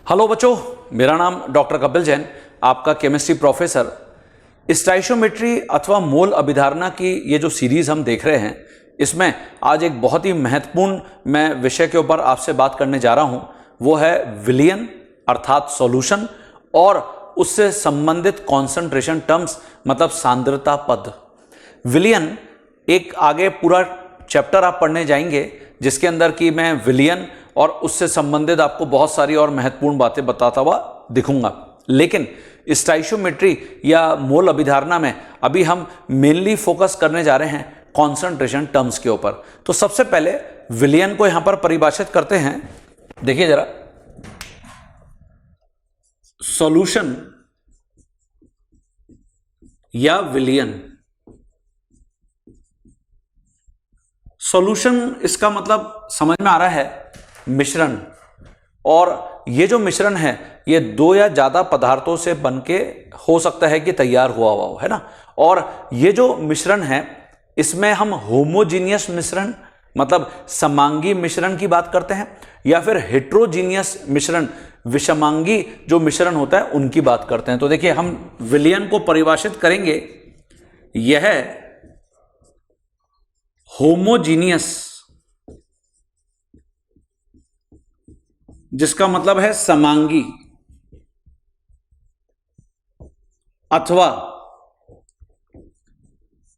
Hello बच्चों, मेरा नाम डॉक्टर कपिल जैन, आपका केमिस्ट्री प्रोफेसर। स्टोइचियोमेट्री अथवा मोल अभिधारणा की ये जो सीरीज हम देख रहे हैं, इसमें आज एक बहुत ही महत्वपूर्ण मैं विषय के ऊपर आपसे बात करने जा रहा हूं। वो है विलियन अर्थात सॉल्यूशन और उससे संबंधित कॉन्सेंट्रेशन टर्म्स, मतलब सांद्रता पद। विलियन एक आगे पूरा चैप्टर आप पढ़ने जाएंगे जिसके अंदर कि मैं विलियन और उससे संबंधित आपको बहुत सारी और महत्वपूर्ण बातें बताता हुआ दिखूंगा। लेकिन स्टोइचियोमेट्री या मोल अभिधारणा में अभी हम मेनली फोकस करने जा रहे हैं कॉन्सेंट्रेशन टर्म्स के ऊपर। तो सबसे पहले विलियन को यहां पर परिभाषित करते हैं। देखिए जरा, सॉल्यूशन या विलियन। सॉल्यूशन इसका मतलब समझ में आ रहा है मिश्रण, और ये जो मिश्रण है ये दो या ज्यादा पदार्थों से बनके हो सकता है कि तैयार हुआ हो, है ना। और ये जो मिश्रण है इसमें हम होमोजीनियस मिश्रण मतलब समांगी मिश्रण की बात करते हैं, या फिर हेट्रोजीनियस मिश्रण विषमांगी जो मिश्रण होता है उनकी बात करते हैं। तो देखिए, हम विलियन को परिभाषित करेंगे, यह होमोजीनियस, जिसका मतलब है समांगी, अथवा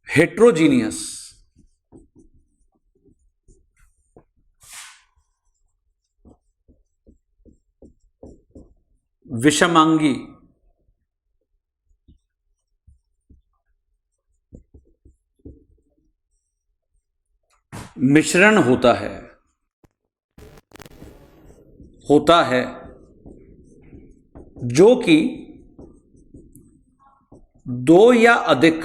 हेट्रोजीनियस विषमांगी। मिश्रण होता है जो कि दो या अधिक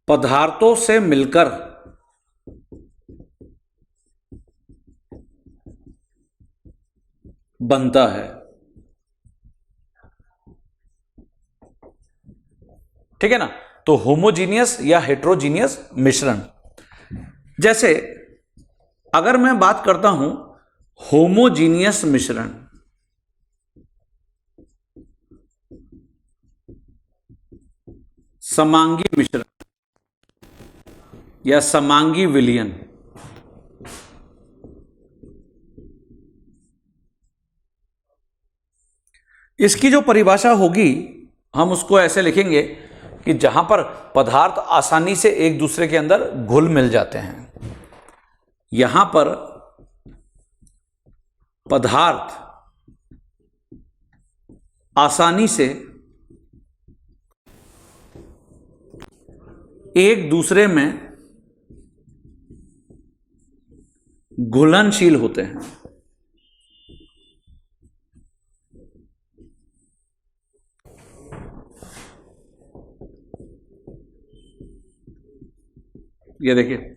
पदार्थों से मिलकर बनता है। ठीक है ना। तो होमोजीनियस या हेट्रोजीनियस मिश्रण। जैसे अगर मैं बात करता हूं होमोजीनियस मिश्रण, समांगी मिश्रण या समांगी विलियन, इसकी जो परिभाषा होगी हम उसको ऐसे लिखेंगे कि जहां पर पदार्थ आसानी से एक दूसरे के अंदर घुल मिल जाते हैं। यहां पर पदार्थ आसानी से एक दूसरे में घुलनशील होते हैं। ये देखिए,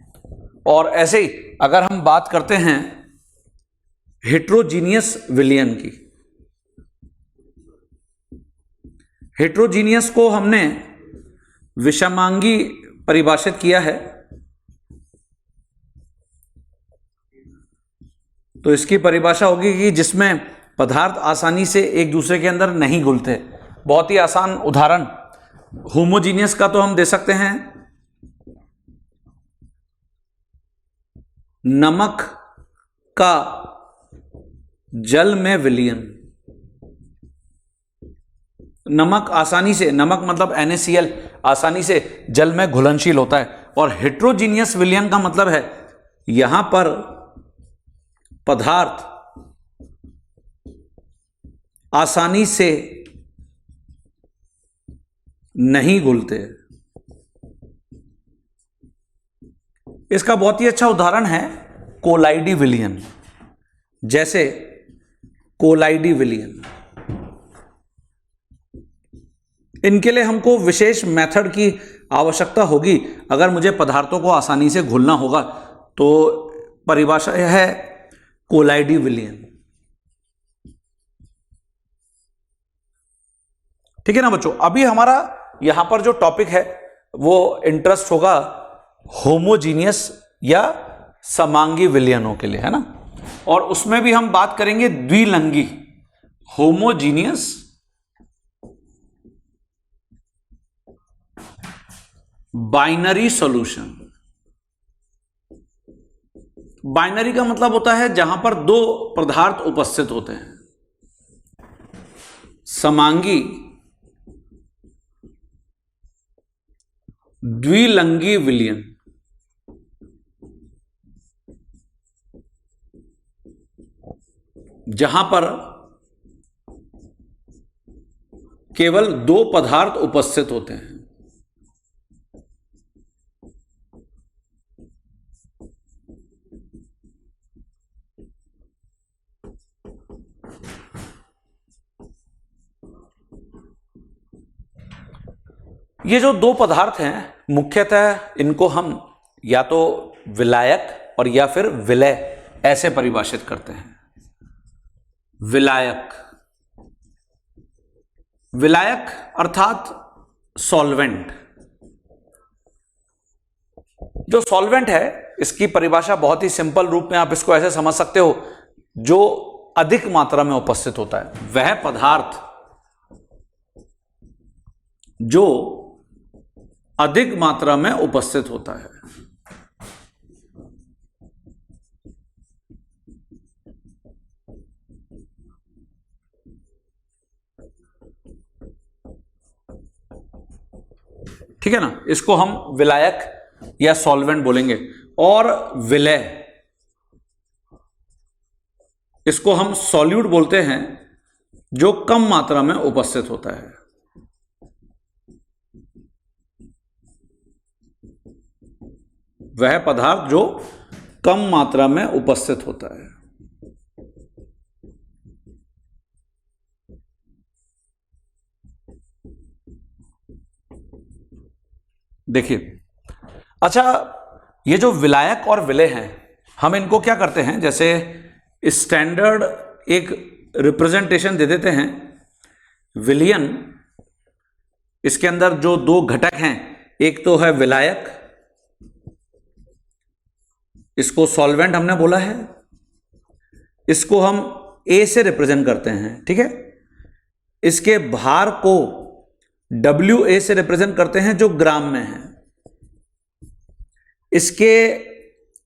और ऐसे ही अगर हम बात करते हैं हेट्रोजीनियस विलियन की, हेट्रोजीनियस को हमने विषमांगी परिभाषित किया है। तो इसकी परिभाषा होगी कि जिसमें पदार्थ आसानी से एक दूसरे के अंदर नहीं घुलते। बहुत ही आसान उदाहरण होमोजीनियस का तो हम दे सकते हैं, नमक का जल में विलियन। नमक आसानी से, नमक मतलब NaCl, आसानी से जल में घुलनशील होता है। और हेट्रोजीनियस विलियन का मतलब है यहां पर पदार्थ आसानी से नहीं घुलते। इसका बहुत ही अच्छा उदाहरण है कोलाइडी विलियन। जैसे कोलाइडी विलियन, इनके लिए हमको विशेष मेथड की आवश्यकता होगी अगर मुझे पदार्थों को आसानी से घुलना होगा। तो परिभाषा है कोलाइडी विलियन। ठीक है ना बच्चों। अभी हमारा यहां पर जो टॉपिक है वो इंटरेस्ट होगा होमोजीनियस या समांगी विलयनों के लिए, है ना। और उसमें भी हम बात करेंगे द्विलिंगी, होमोजीनियस बाइनरी सॉल्यूशन। बाइनरी का मतलब होता है जहां पर दो पदार्थ उपस्थित होते हैं। समांगी द्विलिंगी विलयन, जहां पर केवल दो पदार्थ उपस्थित होते हैं। ये जो दो पदार्थ हैं मुख्यतः इनको हम या तो विलायक और या फिर विलय ऐसे परिभाषित करते हैं। विलायक, विलायक अर्थात सॉल्वेंट। जो सॉल्वेंट है इसकी परिभाषा बहुत ही सिंपल रूप में आप इसको ऐसे समझ सकते हो, जो अधिक मात्रा में उपस्थित होता है, वह पदार्थ जो अधिक मात्रा में उपस्थित होता है। ठीक है ना, इसको हम विलायक या सॉल्वेंट बोलेंगे। और विलय, इसको हम सॉल्यूट बोलते हैं, जो कम मात्रा में उपस्थित होता है। वह पदार्थ जो कम मात्रा में उपस्थित होता है। देखिए, अच्छा, ये जो विलायक और विलय हैं, हम इनको क्या करते हैं, जैसे स्टैंडर्ड एक रिप्रेजेंटेशन दे देते हैं। विलयन, इसके अंदर जो दो घटक हैं, एक तो है विलायक, इसको सॉल्वेंट हमने बोला है, इसको हम ए से रिप्रेजेंट करते हैं। ठीक है, इसके भार को WA से रिप्रेजेंट करते हैं, जो ग्राम में है। इसके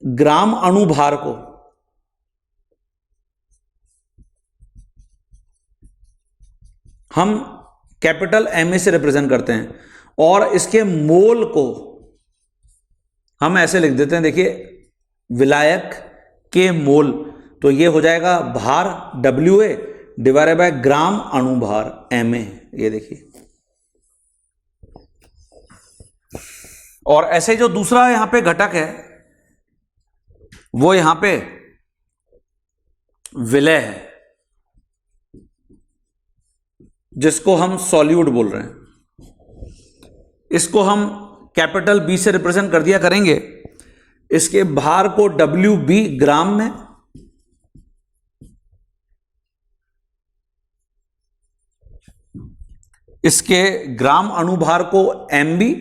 ग्राम अणुभार को हम कैपिटल MA से रिप्रेजेंट करते हैं, और इसके मोल को हम ऐसे लिख देते हैं। देखिए, विलायक के मोल, तो ये हो जाएगा भार WA डिवाइडेड बाय ग्राम अणुभार MA। ये देखिए, और ऐसे जो दूसरा यहां पे घटक है वो यहां पे विलय है, जिसको हम सॉल्यूट बोल रहे हैं। इसको हम कैपिटल B से रिप्रेजेंट कर दिया करेंगे। इसके भार को WB ग्राम में, इसके ग्राम अणुभार को MB,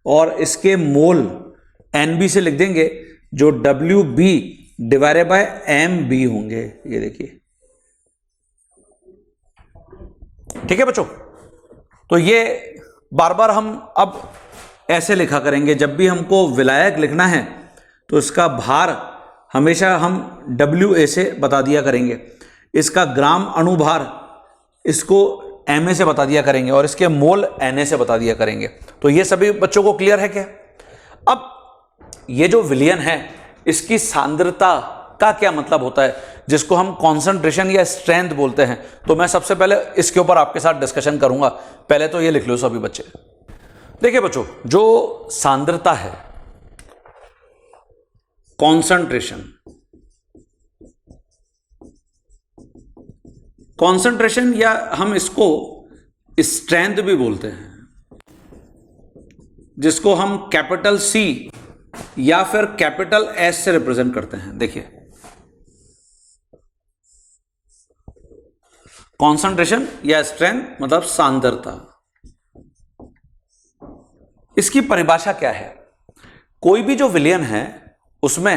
और इसके मोल NB से लिख देंगे, जो WB डिवाइडेड बाय MB होंगे। ये देखिए, ठीक है बच्चों। तो ये बार बार हम अब ऐसे लिखा करेंगे, जब भी हमको विलायक लिखना है तो इसका भार हमेशा हम WA से बता दिया करेंगे, इसका ग्राम अणुभार इसको MA से बता दिया करेंगे, और इसके मोल NA से बता दिया करेंगे। तो ये सभी बच्चों को क्लियर है क्या? अब ये जो विलयन है, इसकी सांद्रता का क्या मतलब होता है, जिसको हम कॉन्सेंट्रेशन या स्ट्रेंथ बोलते हैं। तो मैं सबसे पहले इसके ऊपर आपके साथ डिस्कशन करूंगा। पहले तो ये लिख लो सभी बच्चे। देखिए बच्चों, जो सांद्रता है, कॉन्सेंट्रेशन, कॉन्सेंट्रेशन या हम इसको स्ट्रेंथ भी बोलते हैं, जिसको हम कैपिटल C या फिर कैपिटल S से रिप्रेजेंट करते हैं। देखिए, कॉन्सेंट्रेशन या स्ट्रेंथ मतलब सांद्रता। इसकी परिभाषा क्या है? कोई भी जो विलयन है उसमें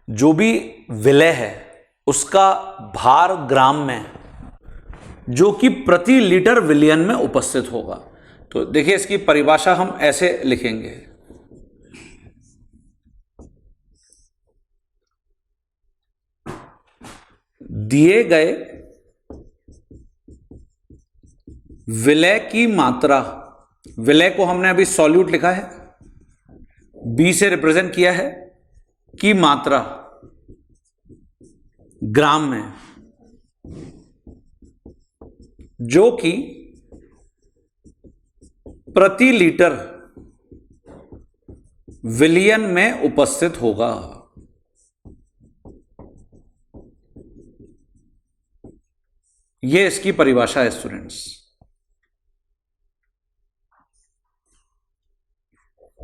जो भी विलय है उसका भार ग्राम में, जो कि प्रति लीटर विलियन में उपस्थित होगा। तो देखिए इसकी परिभाषा हम ऐसे लिखेंगे, दिए गए विलय की मात्रा, विलय को हमने अभी सॉल्यूट लिखा है, बी से रिप्रेजेंट किया है, की मात्रा ग्राम में, जो कि प्रति लीटर विलियन में उपस्थित होगा। यह इसकी परिभाषा है स्टूडेंट्स,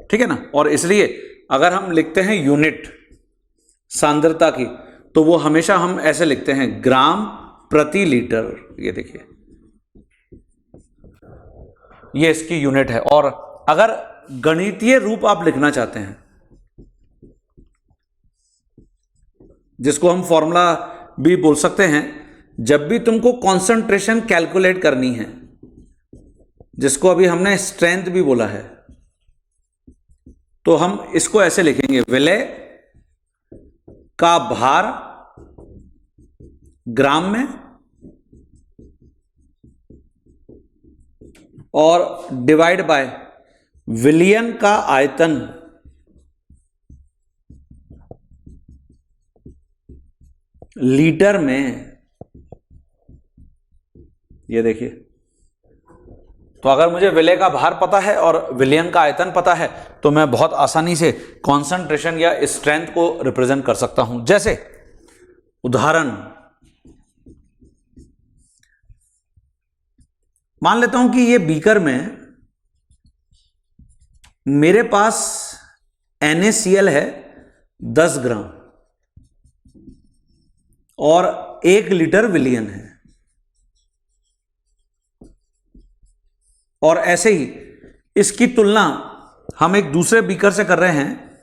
ठीक है ना। और इसलिए अगर हम लिखते हैं यूनिट सांद्रता की, तो वो हमेशा हम ऐसे लिखते हैं ग्राम प्रति लीटर। ये देखिए ये इसकी यूनिट है। और अगर गणितीय रूप आप लिखना चाहते हैं, जिसको हम फॉर्मूला भी बोल सकते हैं, जब भी तुमको कंसंट्रेशन कैलकुलेट करनी है, जिसको अभी हमने स्ट्रेंथ भी बोला है, तो हम इसको ऐसे लिखेंगे, विलय का भार ग्राम में और डिवाइड बाय विलियन का आयतन लीटर में। ये देखिए, तो अगर मुझे विलय का भार पता है और विलियन का आयतन पता है, तो मैं बहुत आसानी से कॉन्सेंट्रेशन या स्ट्रेंथ को रिप्रेजेंट कर सकता हूं। जैसे उदाहरण मान लेता हूं कि ये बीकर में मेरे पास NaCl है 10 ग्राम और 1 लीटर विलियन है। और ऐसे ही इसकी तुलना हम एक दूसरे बीकर से कर रहे हैं।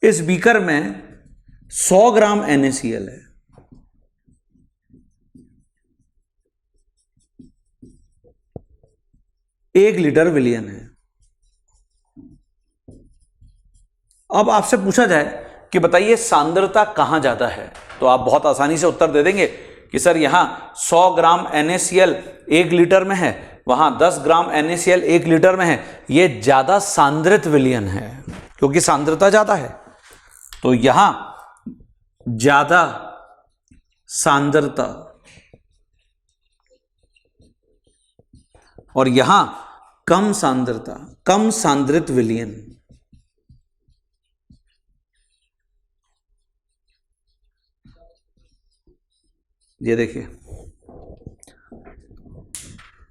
इस बीकर में 100 ग्राम NaCl है, एक लीटर विलियन है। अब आपसे पूछा जाए कि बताइए सांद्रता कहां ज्यादा है, तो आप बहुत आसानी से उत्तर दे देंगे कि सर यहां 100 ग्राम NaCl 1 लीटर में है, वहां 10 ग्राम NaCl 1 लीटर में है। यह ज्यादा सांद्रित विलियन है क्योंकि सांद्रता ज्यादा है। तो यहां ज्यादा सांद्रता और यहां कम सांद्रता, कम सांद्रित विलियन। ये देखिए,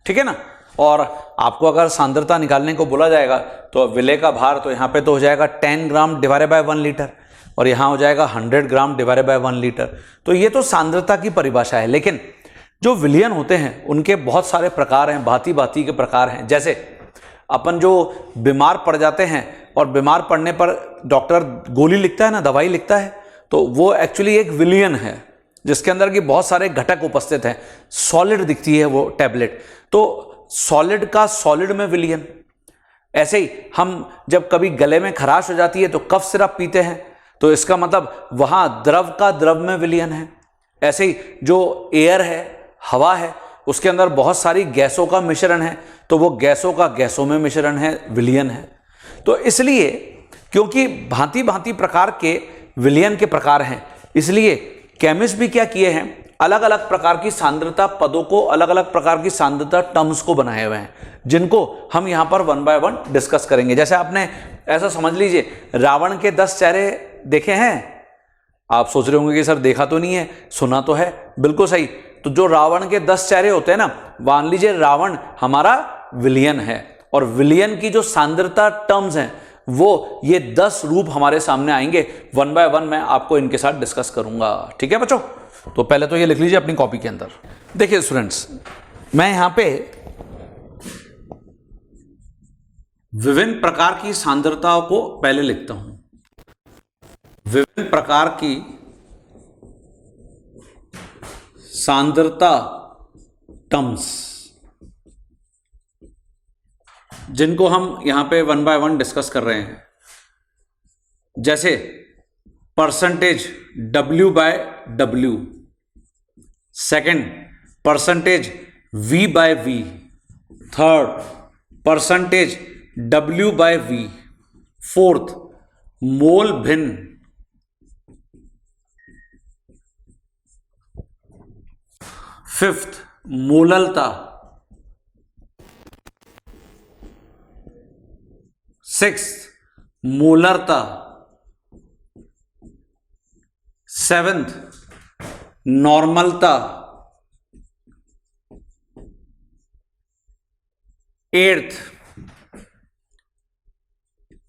ठीक है ना। और आपको अगर सांद्रता निकालने को बोला जाएगा तो विलय का भार तो यहां पे तो हो जाएगा 10 ग्राम डिवाइडेड बाय 1 लीटर और यहां हो जाएगा 100 ग्राम डिवाइडेड बाय 1 लीटर। तो ये तो सांद्रता की परिभाषा है, लेकिन जो विलियन होते हैं उनके बहुत सारे प्रकार हैं, भांति भांति के प्रकार हैं। जैसे अपन जो बीमार पड़ जाते हैं और बीमार पड़ने पर डॉक्टर गोली लिखता है ना, दवाई लिखता है, तो वो एक्चुअली एक विलियन है जिसके अंदर की बहुत सारे घटक उपस्थित हैं। सॉलिड दिखती है वो टैबलेट, तो सॉलिड का सॉलिड में विलियन। ऐसे ही हम जब कभी गले में खराश हो जाती है तो कफ सिरप पीते हैं, तो इसका मतलब वहां द्रव का द्रव में विलियन है। ऐसे ही जो एयर है, हवा है, उसके अंदर बहुत सारी गैसों का मिश्रण है, तो वो गैसों का गैसों में मिश्रण है, विलियन है। तो इसलिए क्योंकि भांति भांति प्रकार के विलियन के प्रकार हैं, इसलिए केमिस्ट भी क्या किए हैं, अलग अलग प्रकार की सांद्रता पदों को, अलग अलग प्रकार की सांद्रता टर्म्स को बनाए हुए हैं, जिनको हम यहां पर 1 बाय 1 डिस्कस करेंगे। जैसे आपने ऐसा समझ लीजिए, रावण के 10 चेहरे देखे हैं। आप सोच रहे होंगे कि सर देखा तो नहीं है, सुना तो है। बिल्कुल सही। तो जो रावण के 10 चेहरे होते हैं ना, मान लीजिए रावण हमारा विलियन है और विलियन की जो सांद्रता टर्म्स हैं वो ये 10 रूप हमारे सामने आएंगे। 1 बाय 1 मैं आपको इनके साथ डिस्कस करूंगा। ठीक है बच्चों, तो पहले तो ये लिख लीजिए अपनी कॉपी के अंदर। देखिए स्टूडेंट्स, मैं यहां पे विभिन्न प्रकार की सांद्रताओं को पहले लिखता हूं। विभिन्न प्रकार की सांद्रता टर्म्स, जिनको हम यहां पे 1 बाय 1 डिस्कस कर रहे हैं, जैसे percentage W by W, second percentage V by V, third percentage W by V, fourth mole भिन्न, फिफ्थ मोललता, सिक्स्थ मोलरता, सेवेंथ नॉर्मलता, एट्थ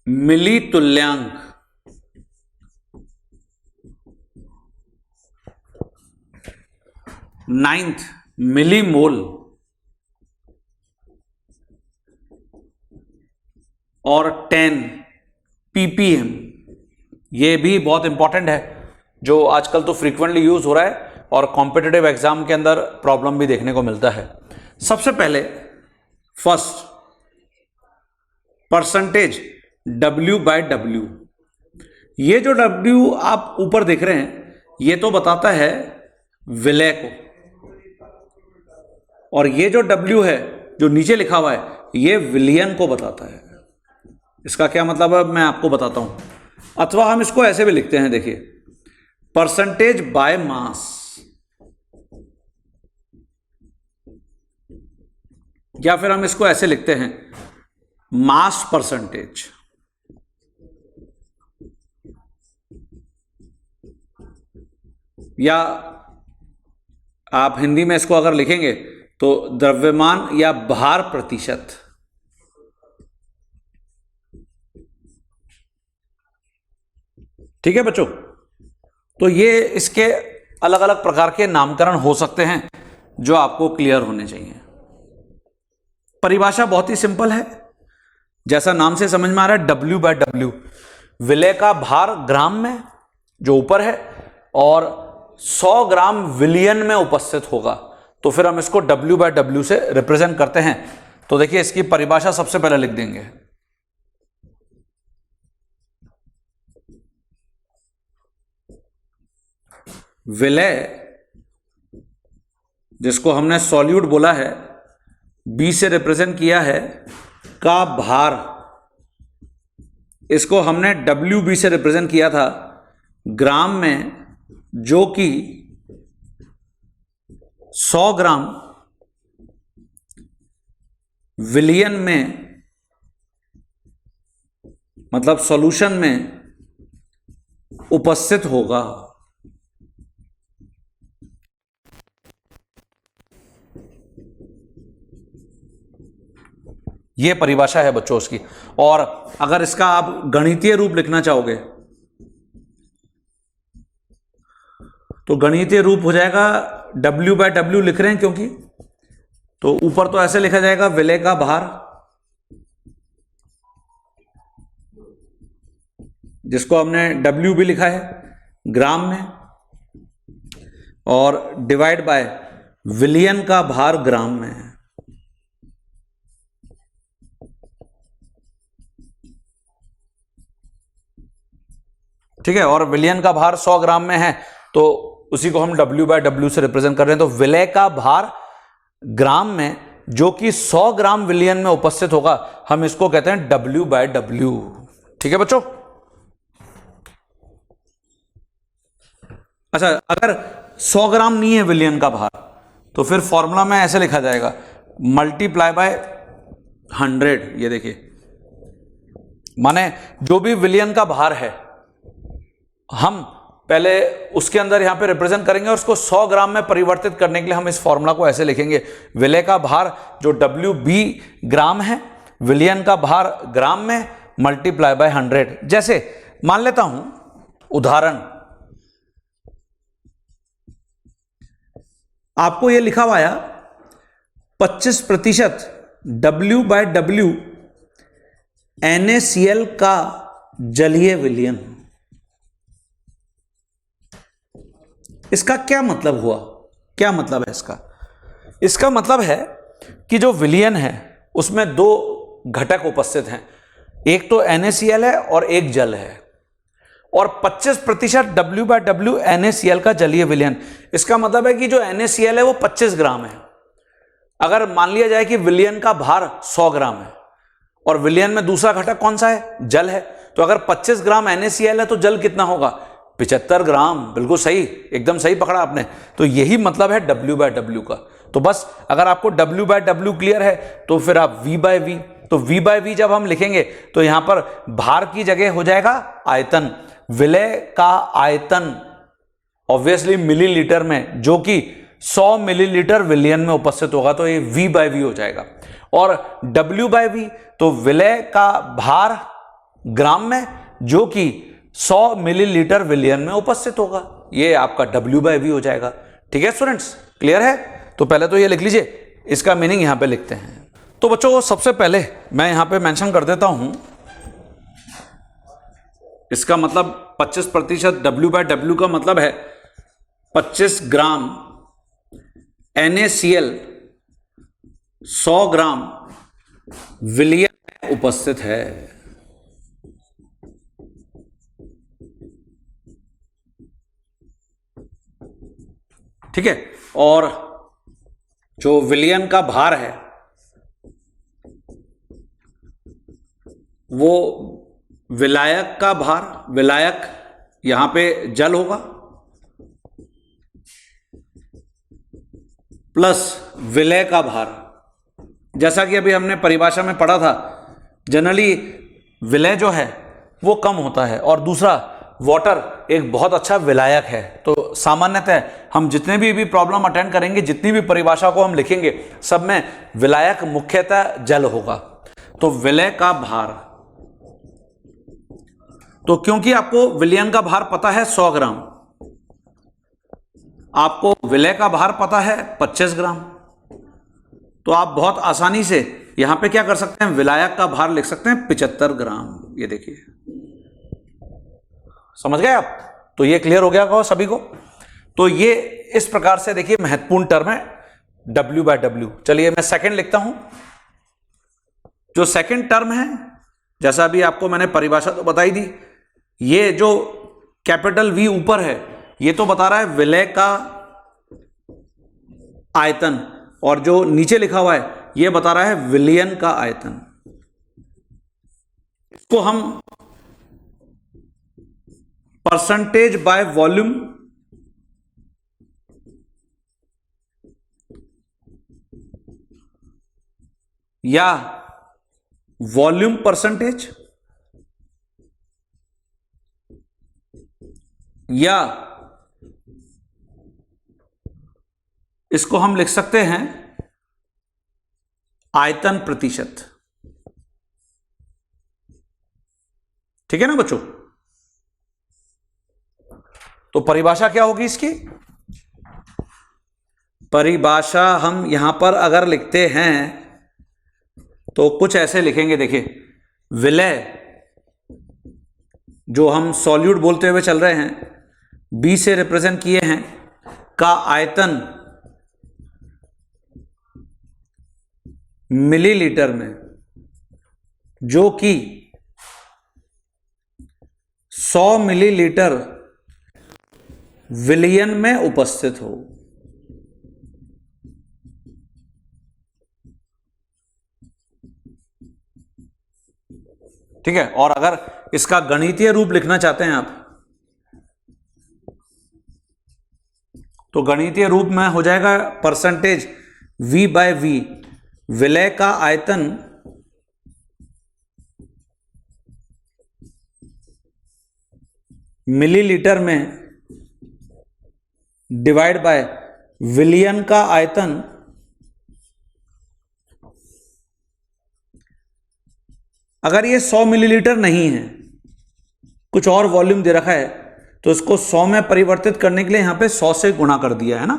मिली तुल्यांक, नाइन्थ मिली मोल, और 10 ppm। ये भी बहुत इंपॉर्टेंट है, जो आजकल तो फ्रीक्वेंटली यूज हो रहा है और कॉम्पिटिटिव एग्जाम के अंदर प्रॉब्लम भी देखने को मिलता है। सबसे पहले first percentage W by W। ये जो W आप ऊपर देख रहे हैं, ये तो बताता है विलय को, और ये जो W है जो नीचे लिखा हुआ है, ये विलयन को बताता है। इसका क्या मतलब है मैं आपको बताता हूं। अथवा हम इसको ऐसे भी लिखते हैं, देखिए, परसेंटेज बाय मास, या फिर हम इसको ऐसे लिखते हैं मास परसेंटेज। या आप हिंदी में इसको अगर लिखेंगे तो द्रव्यमान या भार प्रतिशत। ठीक है बच्चों, तो ये इसके अलग अलग प्रकार के नामकरण हो सकते हैं जो आपको क्लियर होने चाहिए। परिभाषा बहुत ही सिंपल है, जैसा नाम से समझ में आ रहा है, W बाय W। विलय का भार ग्राम में जो ऊपर है और 100 ग्राम विलियन में उपस्थित होगा, तो फिर हम इसको W बाय W से रिप्रेजेंट करते हैं। तो देखिए, इसकी परिभाषा सबसे पहले लिख देंगे। विलय, जिसको हमने सॉल्यूट बोला है, B से रिप्रेजेंट किया है, का भार, इसको हमने WB से रिप्रेजेंट किया था ग्राम में, जो कि 100 ग्राम विलियन में, मतलब सॉल्यूशन में उपस्थित होगा। यह परिभाषा है बच्चों उसकी। और अगर इसका आप गणितीय रूप लिखना चाहोगे तो गणितीय रूप हो जाएगा, W बाय W लिख रहे हैं क्योंकि, तो ऊपर तो ऐसे लिखा जाएगा विलय का भार, जिसको हमने W भी लिखा है ग्राम में, और डिवाइड बाय विलियन का भार ग्राम में है। ठीक है, और विलियन का भार 100 ग्राम में है, तो उसी को हम W बाय W से रिप्रेजेंट कर रहे हैं। तो विलय का भार ग्राम में जो कि 100 ग्राम विलियन में उपस्थित होगा, हम इसको कहते हैं W बाय W। ठीक है बच्चों। अच्छा, अगर 100 ग्राम नहीं है विलियन का भार, तो फिर फॉर्मूला में ऐसे लिखा जाएगा, मल्टीप्लाई बाय 100। ये देखिए, माने जो भी विलियन का भार है, हम पहले उसके अंदर यहां पे रिप्रेजेंट करेंगे और उसको 100 ग्राम में परिवर्तित करने के लिए हम इस फॉर्मूला को ऐसे लिखेंगे, विलय का भार जो WB ग्राम है, विलियन का भार ग्राम में, मल्टीप्लाई बाय 100। जैसे मान लेता हूं उदाहरण, आपको यह लिखा हुआ आया 25% W बाय W NaCl का जलीय विलयन। इसका क्या मतलब हुआ? क्या मतलब है इसका? इसका मतलब है कि जो विलयन है उसमें दो घटक उपस्थित हैं, एक तो NaCl है और एक जल है, और 25% W/W NaCl का जलीय विलयन। इसका मतलब है कि जो NaCl है वो 25 ग्राम है। अगर मान लिया जाए कि विलयन का भार 100 ग्राम है और विलयन में दूसरा घटक कौन सा है? जल है, तो अगर 25 ग्राम NaCl है तो जल कितना होगा? 75 ग्राम। बिल्कुल सही, एकदम सही पकड़ा आपने। तो यही मतलब है W/W का। तो बस अगर आपको W/W क्लियर है तो फिर आप V/V, तो V/V जब हम लिखेंगे तो यहां पर भार की जगह हो जाएगा आयतन, विलय का आयतन ऑब्वियसली मिलीलीटर में, जो कि 100 मिलीलीटर विलयन में उपस्थित होगा, तो ये V/V हो जाएगा। और W/V तो विलय का भार ग्राम में, जो कि 100 मिलीलीटर विलयन में उपस्थित होगा, ये आपका W/V हो जाएगा। ठीक है स्टूडेंट्स, क्लियर है? तो पहले तो ये लिख लीजिए, इसका मीनिंग यहां पे लिखते हैं। तो बच्चों सबसे पहले मैं यहां पे मेंशन कर देता हूं, इसका मतलब 25% W/W का मतलब है 25 ग्राम NaCl 100 ग्राम विलयन में उपस्थित है। ठीक है, और जो विलयन का भार है वो विलायक का भार, विलायक यहां पे जल होगा, प्लस विलय का भार। जैसा कि अभी हमने परिभाषा में पढ़ा था, जनरली विलय जो है वो कम होता है और दूसरा वाटर एक बहुत अच्छा विलायक है। तो सामान्यतः हम जितने भी प्रॉब्लम अटेंड करेंगे, जितनी भी परिभाषा को हम लिखेंगे, सब में विलायक मुख्यतः जल होगा। तो विलय का भार, तो क्योंकि आपको विलयन का भार पता है 100 ग्राम, आपको विलय का भार पता है 25 ग्राम, तो आप बहुत आसानी से यहां पे क्या कर सकते हैं, विलायक का भार लिख सकते हैं 75 ग्राम। ये देखिए, समझ गए आप? तो ये क्लियर हो गया होगा सभी को। तो ये इस प्रकार से देखिए महत्वपूर्ण टर्म है W/W। चलिए मैं सेकंड लिखता हूं। जो सेकंड टर्म है, जैसा अभी आपको मैंने परिभाषा तो बताई दी, ये जो कैपिटल V ऊपर है ये तो बता रहा है विलय का आयतन, और जो नीचे लिखा हुआ है ये बता रहा है विलयन का आयतन। इसको हम परसेंटेज बाय वॉल्यूम या वॉल्यूम परसेंटेज या इसको हम लिख सकते हैं आयतन प्रतिशत। ठीक है ना बच्चों? तो परिभाषा क्या होगी इसकी? परिभाषा हम यहां पर अगर लिखते हैं तो कुछ ऐसे लिखेंगे। देखिए, विलय जो हम सॉल्यूट बोलते हुए चल रहे हैं, B से रिप्रेजेंट किए हैं, का आयतन मिलीलीटर में, जो कि 100 मिलीलीटर विलयन में उपस्थित हो। ठीक है, और अगर इसका गणितीय रूप लिखना चाहते हैं आप, तो गणितीय रूप में हो जाएगा परसेंटेज V/V, विलय का आयतन मिलीलीटर में डिवाइड बाय विलयन का आयतन अगर ये 100 मिलीलीटर नहीं है, कुछ और वॉल्यूम दे रखा है, तो इसको 100 में परिवर्तित करने के लिए यहां पे 100 से गुणा कर दिया है ना।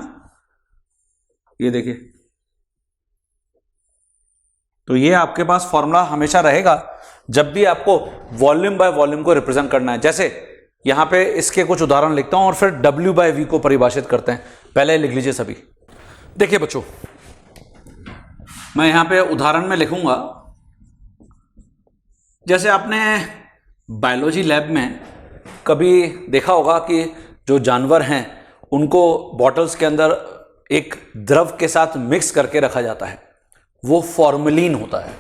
ये देखिए, तो ये आपके पास फॉर्मूला हमेशा रहेगा जब भी आपको वॉल्यूम बाय वॉल्यूम को रिप्रेजेंट करना है। जैसे यहां पे इसके कुछ उदाहरण लिखता हूं और फिर W/V को परिभाषित करते हैं। पहले लिख लीजिए सभी। देखिए बच्चों, मैं यहां पे उदाहरण में लिखूंगा, जैसे आपने बायोलॉजी लैब में कभी देखा होगा कि जो जानवर हैं उनको बॉटल्स के अंदर एक द्रव के साथ मिक्स करके रखा जाता है, वो फॉर्मेलिन होता है।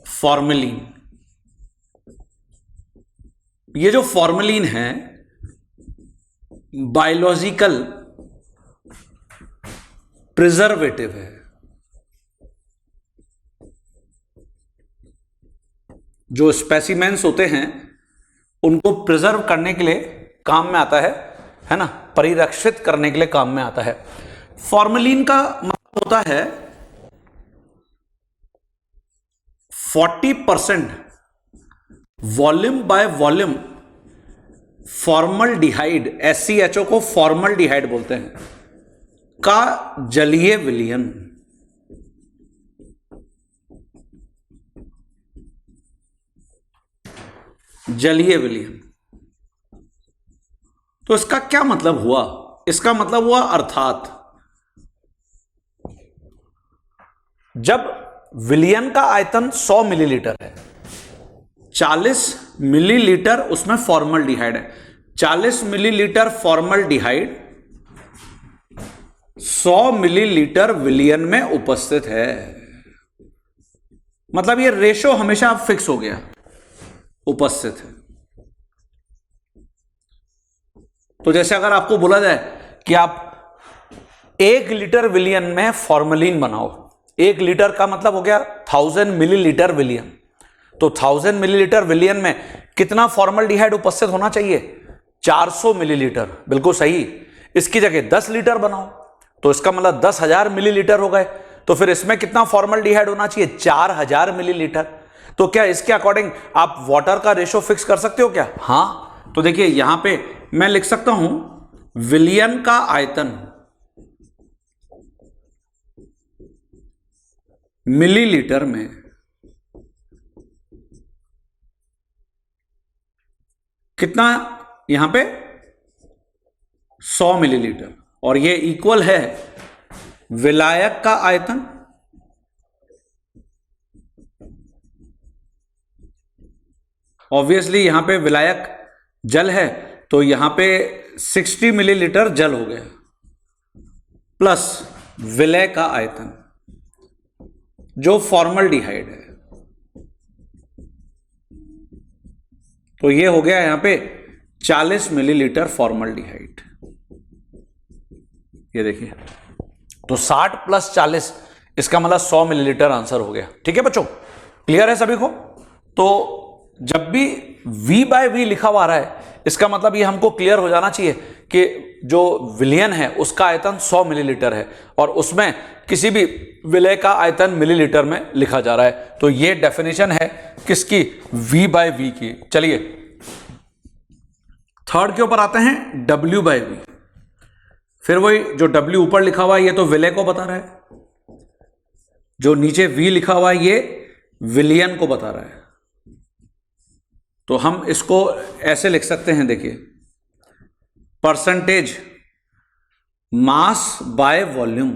फॉर्मेलिन, ये जो फॉर्मेलिन है बायोलॉजिकल प्रिजर्वेटिव है। जो स्पेसिमेंस होते हैं उनको प्रिजर्व करने के लिए काम में आता है ना, परिरक्षित करने के लिए काम में आता है। फॉर्मेलिन का मतलब होता है 40% volume by volume formaldehyde, SCHO को फॉर्मल्डिहाइड बोलते हैं, का जलीय विलयन। जलीय विलयन, तो इसका क्या मतलब हुआ? इसका मतलब हुआ अर्थात जब विलयन का आयतन 100 मिलीलीटर है, 40 मिलीलीटर उसमें फॉर्मल्डिहाइड है, 40 मिलीलीटर फॉर्मल्डिहाइड 100 मिलीलीटर विलयन में उपस्थित है। मतलब ये रेशो हमेशा फिक्स हो गया, उपस्थित है। तो जैसे अगर आपको बोला जाए कि आप 1 लीटर विलयन में फॉर्मेलिन बनाओ, 1 लीटर का मतलब हो गया 1000 मिलीलीटर विलयन, तो 1000 मिलीलीटर विलयन में कितना फॉर्मल्डिहाइड उपस्थित होना चाहिए? 400 मिलीलीटर। बिल्कुल सही। इसकी जगह 10 लीटर बनाओ तो इसका मतलब 10,000 मिलीलीटर हो गए, तो फिर इसमें कितना फॉर्मल्डिहाइड होना चाहिए? 4000 मिलीलीटर। तो क्या इसके अकॉर्डिंग आप वाटर का रेशो फिक्स कर सकते हो क्या? हां। तो देखिए यहां पे मैं लिख सकता हूं विलयन का आयतन मिलीलीटर में कितना, यहां पे 100 मिलीलीटर, और ये इक्वल है विलायक का आयतन ऑब्वियसली यहां पे विलायक जल है तो यहां पे 60 मिलीलीटर जल हो गया प्लस विलय का आयतन जो फॉर्मल्डिहाइड है, तो ये हो गया यहां पे 40 मिलीलीटर फॉर्मल्डिहाइड। ये देखिए, तो 60 प्लस 40 इसका मतलब 100 मिलीलीटर आंसर हो गया। ठीक है बच्चों, क्लियर है सभी को? तो जब भी V बाय V लिखा हुआ रहा है इसका मतलब ये हमको क्लियर हो जाना चाहिए कि जो विलयन है उसका आयतन 100 मिलीलीटर है और उसमें किसी भी विलय का आयतन मिलीलीटर में लिखा जा रहा है। तो ये डेफिनेशन है किसकी? V बाय V की। चलिए थर्ड के ऊपर आते हैं, W बाय V। फिर वही जो W ऊपर लिखा हुआ है ये तो विलय को बता रहा है, जो नीचे V लिखा हुआ है ये विलयन को बता रहा है। तो हम इसको ऐसे लिख सकते हैं, देखिए परसेंटेज मास बाय वॉल्यूम,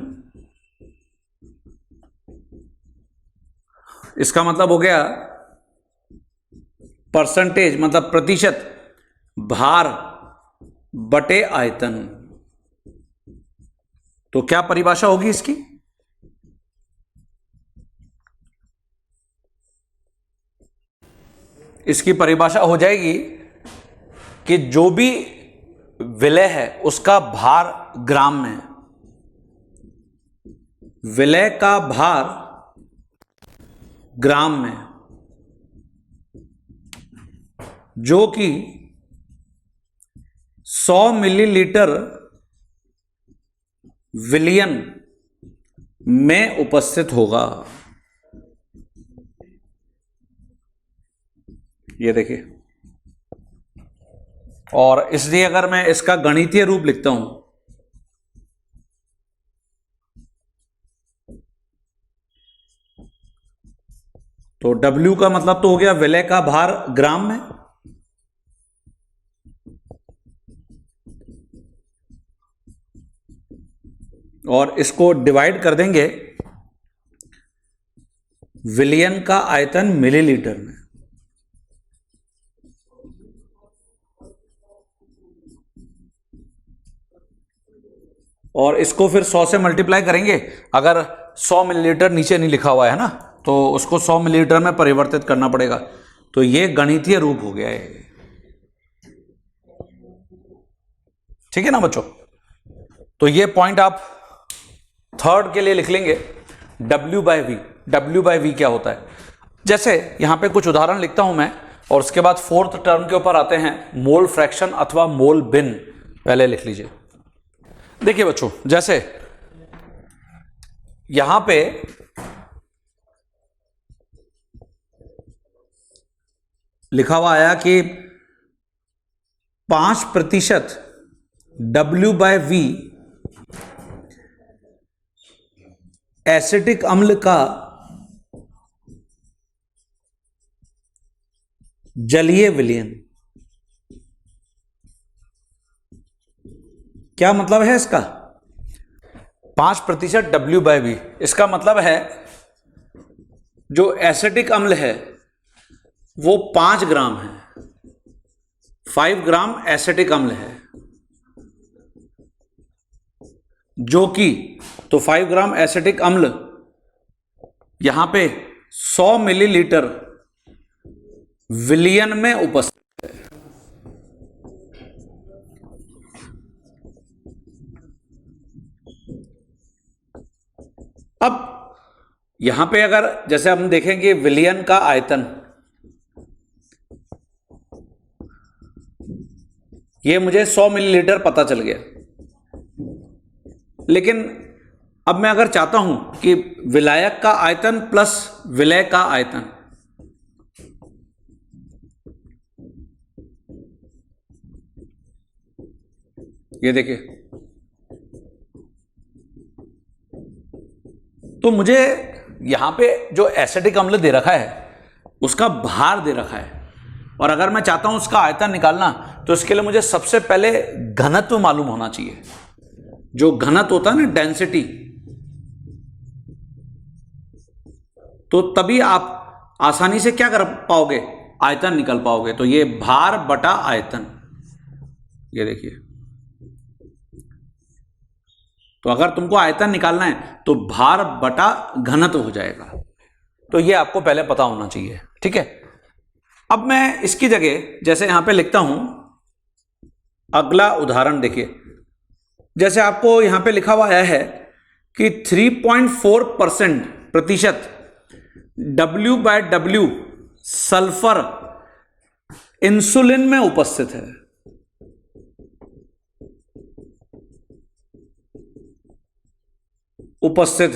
इसका मतलब हो गया परसेंटेज मतलब प्रतिशत भार बटे आयतन। तो क्या परिभाषा होगी इसकी? इसकी परिभाषा हो जाएगी कि जो भी विलय है उसका भार ग्राम में, विलय का भार ग्राम में, जो कि 100 मिलीलीटर विलयन में उपस्थित होगा। ये देखिए, और इसलिए अगर मैं इसका गणितीय रूप लिखता हूं तो W का मतलब तो हो गया विलय का भार ग्राम में, और इसको डिवाइड कर देंगे विलियन का आयतन मिलीलीटर में। और इसको फिर 100 से मल्टीप्लाई करेंगे। अगर 100 मिलीलीटर नीचे नहीं लिखा हुआ है ना, तो उसको 100 मिलीलीटर में परिवर्तित करना पड़ेगा। तो ये गणितीय रूप हो गया है। ठीक है ना बच्चों? तो ये पॉइंट आप थर्ड के लिए लिख लेंगे, W/V। W/V क्या होता है? जैसे यहां पे कुछ उदाहरण लिखता हूं मैं, और उसके बाद फोर्थ टर्म के ऊपर आते हैं, मोल फ्रैक्शन अथवा मोल बिन। पहले लिख लीजिए। देखिए बच्चों, जैसे यहां पे लिखा हुआ आया कि 5% W/V एसिटिक अम्ल का जलीय विलयन। क्या मतलब है इसका? 5% W/V, इसका मतलब है जो एसिटिक अम्ल है वो 5 ग्राम है, 5 ग्राम एसिटिक अम्ल है, जो कि तो 5 ग्राम एसिटिक अम्ल यहां पे 100 मिलीलीटर विलियन में उपस्थित है। अब यहां पे अगर जैसे हम देखेंगे विलियन का आयतन, ये मुझे 100 मिलीलीटर पता चल गया। लेकिन अब मैं अगर चाहता हूं कि विलायक का आयतन प्लस विलय का आयतन, ये देखिए, तो मुझे यहां पे जो एसिटिक अम्ल दे रखा है उसका भार दे रखा है, और अगर मैं चाहता हूं उसका आयतन निकालना, तो इसके लिए मुझे सबसे पहले घनत्व मालूम होना चाहिए। जो घनत्व होता है ना, डेंसिटी, तो तभी आप आसानी से क्या कर पाओगे, आयतन निकल पाओगे। तो ये भार बटा आयतन, ये देखिए। तो अगर तुमको आयतन निकालना है तो भार बटा घनत्व हो जाएगा। तो ये आपको पहले पता होना चाहिए। ठीक है? अब मैं इसकी जगह जैसे यहां पे लिखता हूं, अगला उदाहरण देखिए। जैसे आपको यहां पे लिखा हुआ है कि 3.4% W/W सल्फर इंसुलिन में उपस्थित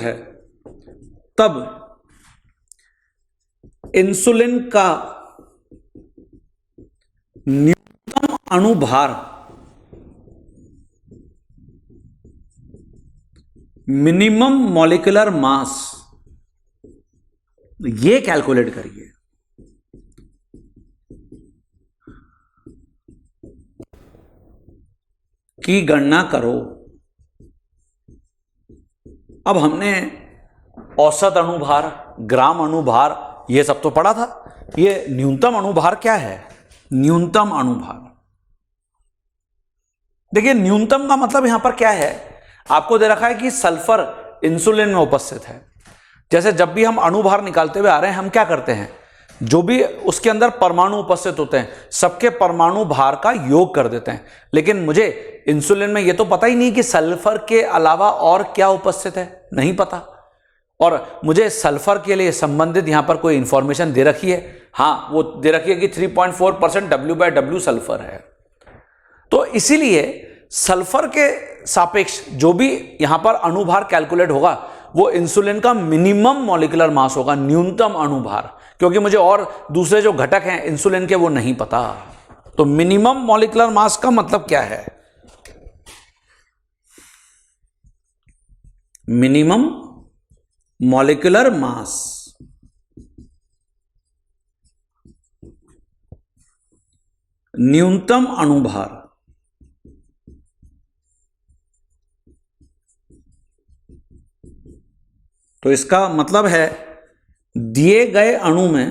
है। तब इंसुलिन का न्यूनतम अणुभार मिनिमम मॉलिक्यूलर मास, ये कैलकुलेट करिए। की गणना करो। अब हमने औसत अणुभार, ग्राम अणुभार, ये सब तो पढ़ा था। ये न्यूनतम अणुभार क्या है? न्यूनतम अणुभार, देखिए न्यूनतम का मतलब यहां पर क्या है, आपको दे रखा है कि सल्फर इंसुलिन में उपस्थित है। जैसे जब भी हम अणुभार निकालते हुए आ रहे हैं, हम क्या करते हैं, जो भी उसके अंदर परमाणु उपस्थित होते हैं सबके परमाणु भार का योग कर देते हैं। लेकिन मुझे इंसुलिन में ये तो पता ही नहीं कि सल्फर के अलावा और क्या उपस्थित है, नहीं पता। और मुझे सल्फर के लिए संबंधित यहां पर कोई इंफॉर्मेशन दे रखी है, हाँ वो दे रखी है कि 3.4% W/W सल्फर है। तो इसीलिए सल्फर के सापेक्ष जो भी यहां पर अणुभार कैलकुलेट होगा वो इंसुलिन का मिनिमम मॉलिक्यूलर मास होगा, न्यूनतम अणुभार, क्योंकि मुझे और दूसरे जो घटक हैं इंसुलिन के वो नहीं पता। तो मिनिमम मॉलिक्यूलर मास का मतलब क्या है? मिनिमम मॉलिक्यूलर मास, न्यूनतम अणुभार। तो इसका मतलब है दिए गए अणु में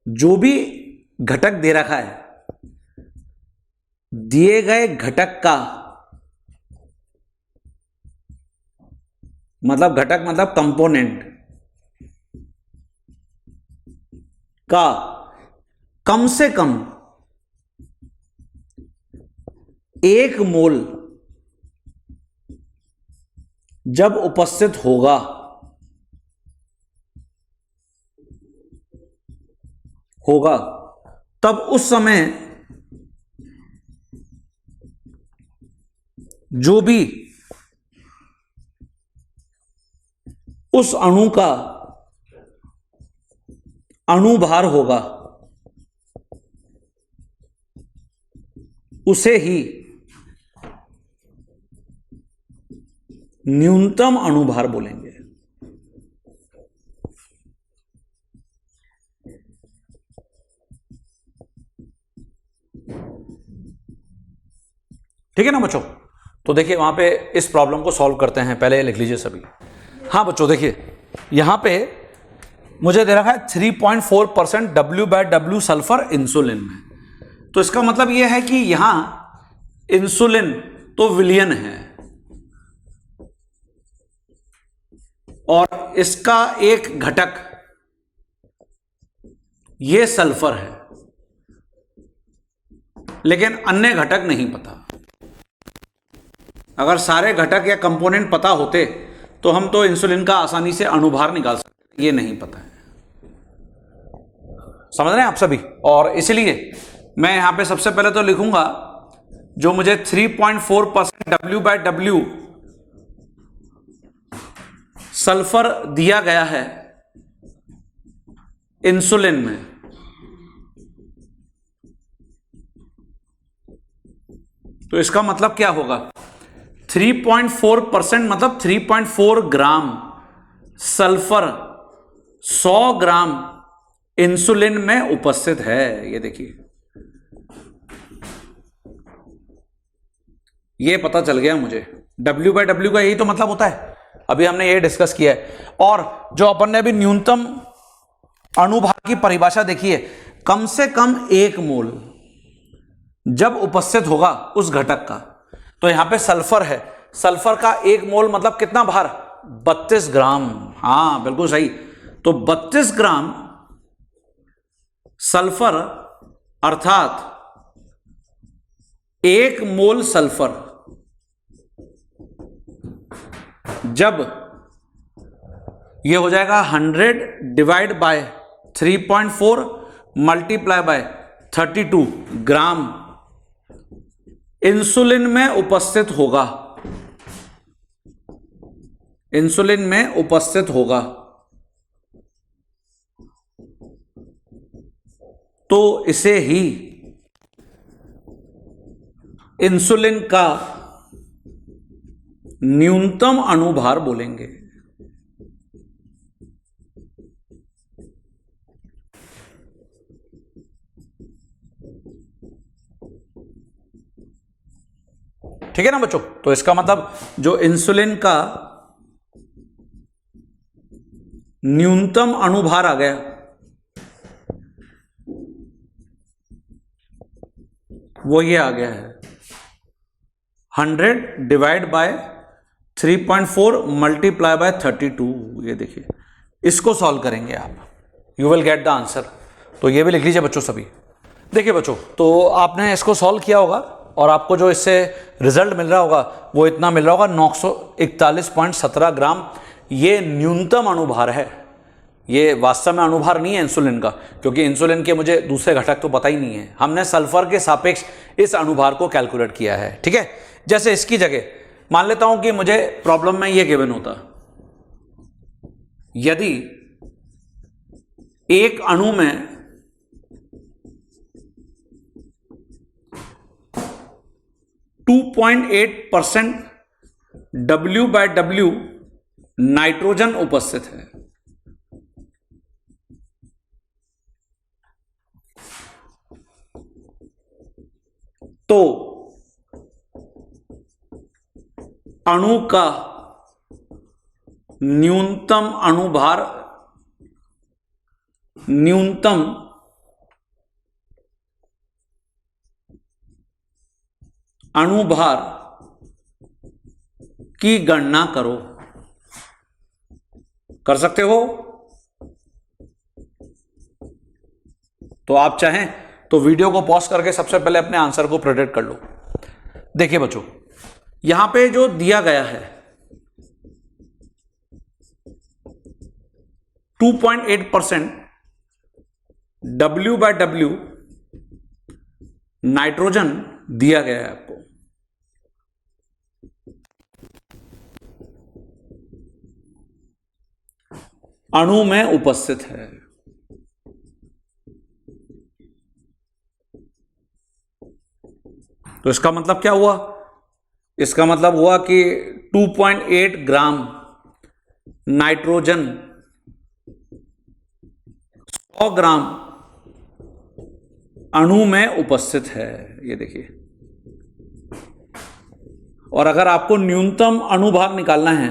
जो भी घटक दे रखा है, दिए गए घटक का मतलब घटक मतलब कंपोनेंट का कम से कम 1 मोल जब उपस्थित होगा तब उस समय जो भी उस अणु का अणुभार होगा उसे ही न्यूनतम अणुभार बोलेंगे। ठीक है ना बच्चों? तो देखिए वहां पे इस प्रॉब्लम को सॉल्व करते हैं, पहले लिख लीजिए सभी। हाँ बच्चों देखिए यहां पे मुझे दे रखा है 3.4% W/W सल्फर इंसुलिन में। तो इसका मतलब यह है कि यहां इंसुलिन तो विलियन है और इसका एक घटक यह सल्फर है, लेकिन अन्य घटक नहीं पता। अगर सारे घटक या कंपोनेंट पता होते तो हम तो इंसुलिन का आसानी से अणुभार निकाल सकते, ये नहीं पता है। समझ रहे हैं आप सभी? और इसलिए मैं यहां पे सबसे पहले तो लिखूंगा जो मुझे 3.4% W/W सल्फर दिया गया है इंसुलिन में, तो इसका मतलब क्या होगा? 3.4% मतलब 3.4 ग्राम सल्फर 100 ग्राम इंसुलिन में उपस्थित है। ये देखिए ये पता चल गया मुझे। W/W का यही तो मतलब होता है, अभी हमने ये डिस्कस किया है। और जो अपन ने अभी न्यूनतम अणुभार की परिभाषा देखी है, कम से कम 1 मोल जब उपस्थित होगा उस घटक का, तो यहां पे सल्फर है, सल्फर का 1 मोल मतलब कितना भार? 32 ग्राम। हां बिल्कुल सही। तो 32 ग्राम सल्फर अर्थात 1 मोल सल्फर जब यह हो जाएगा 100 divide by 3.4 multiply by 32 gram insulin में उपस्थित होगा, इंसुलिन में उपस्थित होगा, तो इसे ही इंसुलिन का न्यूनतम अणुभार बोलेंगे। ठीक है ना बच्चों? तो इसका मतलब जो इंसुलिन का न्यूनतम अणुभार आ गया वो ये आ गया है 100 डिवाइड बाय 3.4 मल्टीप्लाई बाय 32। ये देखिए इसको सॉल्व करेंगे आप, you will get the answer. तो ये भी लिख लीजिए बच्चों सभी। देखिए बच्चों तो आपने इसको सॉल्व किया होगा और आपको जो इससे रिजल्ट मिल रहा होगा वो इतना मिल रहा होगा 941.17 ग्राम। ये न्यूनतम अणुभार है, ये वास्तव में अणुभार नहीं है इंसुलिन का, क्योंकि इंसुलिन के मुझे दूसरे घटक तो पता ही नहीं है। हमने सल्फर के सापेक्ष इस अणुभार को कैलकुलेट किया है। ठीक है, जैसे इसकी जगह मान लेता हूं कि मुझे प्रॉब्लम में ये गिवन होता, यदि एक अणु में 2.8% W/W नाइट्रोजन उपस्थित है, तो अणु का न्यूनतम अणुभार, न्यूनतम अणुभार की गणना करो। कर सकते हो? तो आप चाहें तो वीडियो को पॉज करके सबसे पहले अपने आंसर को प्रेडिक्ट कर लो। देखिए बच्चों, यहां पे जो दिया गया है 2.8% W/W नाइट्रोजन दिया गया है आपको। अणु में उपस्थित है। तो इसका मतलब क्या हुआ? इसका मतलब हुआ कि 2.8 ग्राम नाइट्रोजन 100 ग्राम अणु में उपस्थित है। ये देखिए, और अगर आपको न्यूनतम अणुभार निकालना है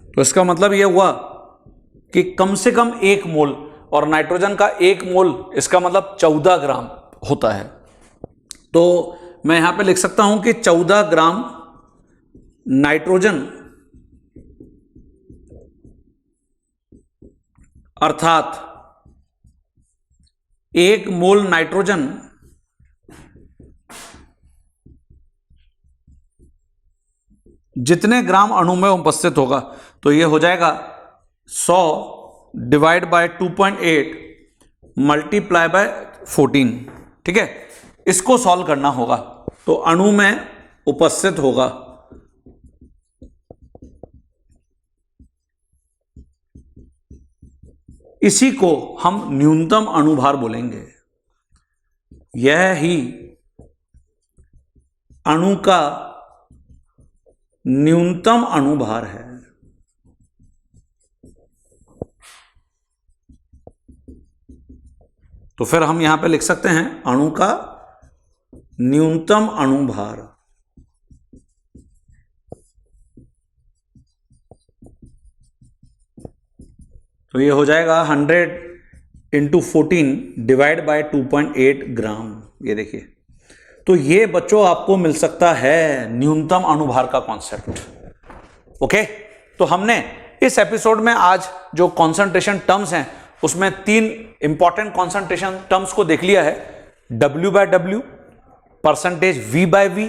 तो इसका मतलब यह हुआ कि कम से कम 1 मोल, और नाइट्रोजन का 1 मोल इसका मतलब 14 ग्राम होता है। तो मैं यहां पे लिख सकता हूं कि 14 ग्राम नाइट्रोजन अर्थात 1 मोल नाइट्रोजन जितने ग्राम अणु में उपस्थित होगा, तो यह हो जाएगा 100 डिवाइड बाय 2.8 मल्टीप्लाई बाय 14। ठीक है, इसको सॉल्व करना होगा। तो अणु में उपस्थित होगा इसी को हम न्यूनतम अणुभार बोलेंगे। यह ही अणु का न्यूनतम अणुभार है। तो फिर हम यहां पे लिख सकते हैं अणु का न्यूनतम अणुभार। तो ये हो जाएगा 100 × 14 डिवाइड बाय 2.8 ग्राम। ये देखिए, तो ये बच्चों आपको मिल सकता है न्यूनतम अणुभार का कॉन्सेप्ट। ओके, तो हमने इस एपिसोड में आज जो कॉन्सेंट्रेशन टर्म्स हैं उसमें 3 इंपॉर्टेंट कॉन्सेंट्रेशन टर्म्स को देख लिया है। W/W, percentage V/V,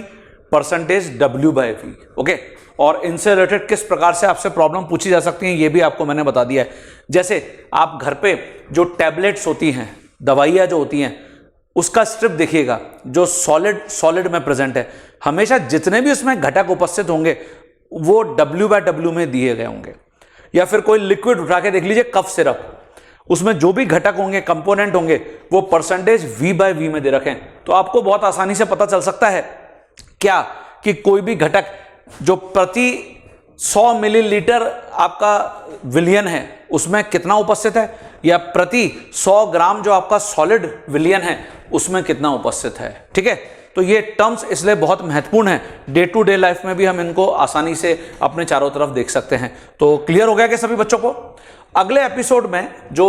percentage W/V। Okay, और इनसे रिलेटेड किस प्रकार से आपसे प्रॉब्लम पूछी जा सकती है ये भी आपको मैंने बता दिया है। जैसे आप घर पे जो टैबलेट्स होती हैं, दवाइयाँ जो होती हैं, उसका स्ट्रिप देखिएगा जो सॉलिड में प्रेजेंट है, हमेशा जितने भी उसमें घटक उपस्थित होंगे वो W/W में दिए गए होंगे। या फिर कोई लिक्विड उठा के देख लीजिए, कफ सिरप, उसमें जो भी घटक होंगे, कंपोनेंट होंगे, वो परसेंटेज V/V में दे रखें। तो आपको बहुत आसानी से पता चल सकता है क्या कि कोई भी घटक जो प्रति 100 मिलीलीटर आपका विलयन है उसमें कितना उपस्थित है, या प्रति 100 ग्राम जो आपका सॉलिड विलयन है उसमें कितना उपस्थित है। ठीक है, तो ये टर्म्स इसलिए बहुत महत्वपूर्ण है। डे टू डे लाइफ में भी हम इनको आसानी से अपने चारों तरफ देख सकते हैं। तो क्लियर हो गया कि सभी बच्चों को? अगले एपिसोड में जो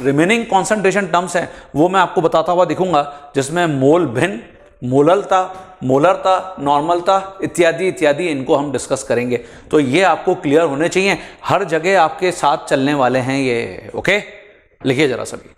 रिमेनिंग कॉन्सेंट्रेशन टर्म्स हैं वो मैं आपको बताता हुआ दिखूंगा, जिसमें मोल भिन्न, मोललता, मोलरता, नॉर्मलता इत्यादि इत्यादि इनको हम डिस्कस करेंगे। तो ये आपको क्लियर होने चाहिए, हर जगह आपके साथ चलने वाले हैं ये। ओके, लिखिए जरा सभी।